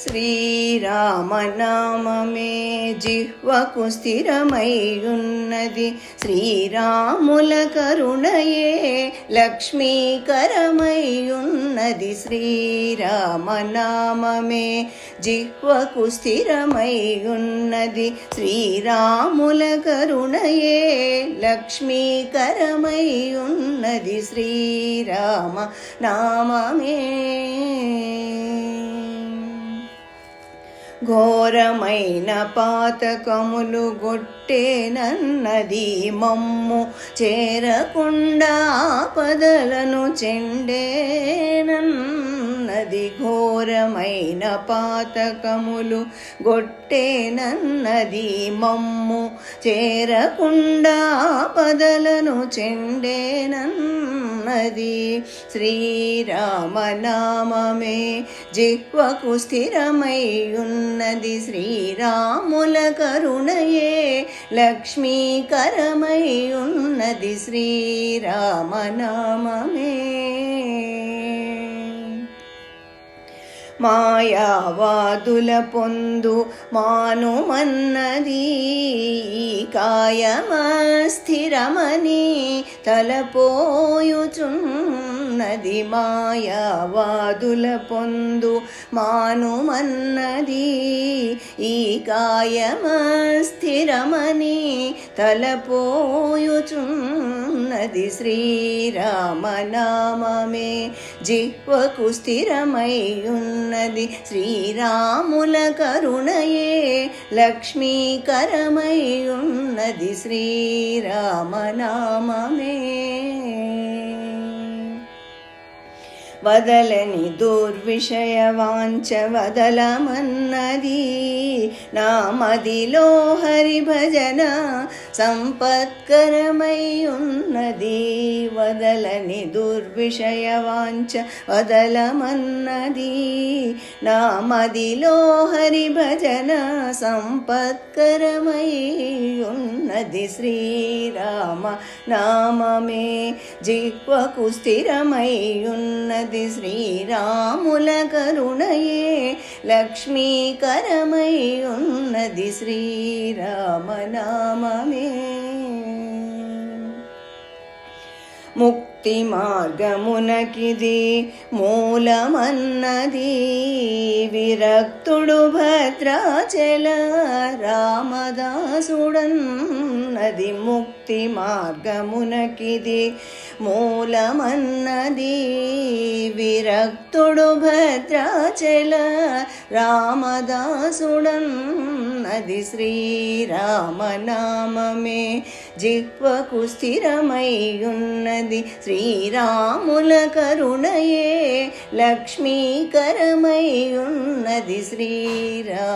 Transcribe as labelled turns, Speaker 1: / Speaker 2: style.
Speaker 1: శ్రీరామనామమే జిహ్వకు స్థిరమైయున్నది, శ్రీరాముల కరుణయే లక్ష్మీకరమైయున్నది. శ్రీరామనామమే జిహ్వకు స్థిరమైయున్నది, శ్రీరాముల కరుణయే లక్ష్మీకరమైయున్నది. శ్రీరామ నామమే ఘోరమైన పాతకములు గొట్టేనన్నది, మమ్ము చేరకుండా ఆపదలను చెండేనన్నది. ఘోరమైన పాతకములు గొట్టేనన్నది, మమ్ము చేరకుండా ఆపదలను చెండేనన్నది. శ్రీరామనామమే జిహ్వకు స్థిరమైయున్నది, శ్రీరాముల కరుణయే లక్ష్మీకరమైయున్నది. శ్రీరామనామమే మాయావాదుల పొందు మానుమన్నది, కాయమస్థిరమని తలపోయుచున్నది. మాయావాదుల పొందు మానుమన్నది, ఈ కాయమస్థిరమని తలపోయుచున్నది. శ్రీరామనామమే జిహ్వకు స్థిరమైయున్నది, శ్రీరాముల కరుణయే లక్ష్మీకరమైయున్నది. శ్రీరామనామమే వదలని దుర్విషయ వాంఛ వదలమన్నది, నా మదిలో హరిభజన సంపత్కరమైయున్నది. వదలని దుర్విషయ వాంఛ వదలమన్నది, నా మదిలో హరిభజన సంపత్కరమైయున్నది. శ్రీరామ నామమే జిహ్వకు స్థిరమైయున్నది, శ్రీరాముల కరుణయే లక్ష్మీకరమైయున్నది. శ్రీరామనామమే ముక్తి మార్గమునకిది మూలమన్నది, విరక్తుడు భద్రాచల రామదాసుడన్నది. ముక్తి మార్గమునకిది మూలమన్నది, విరక్తుడు భద్రాచల రామదాసుడన్నది. శ్రీరామనామమే జిహ్వకు స్థిరమైయున్నది, శ్రీరాముల కరుణయే లక్ష్మీకరమైయున్నది. శ్రీరామనామమే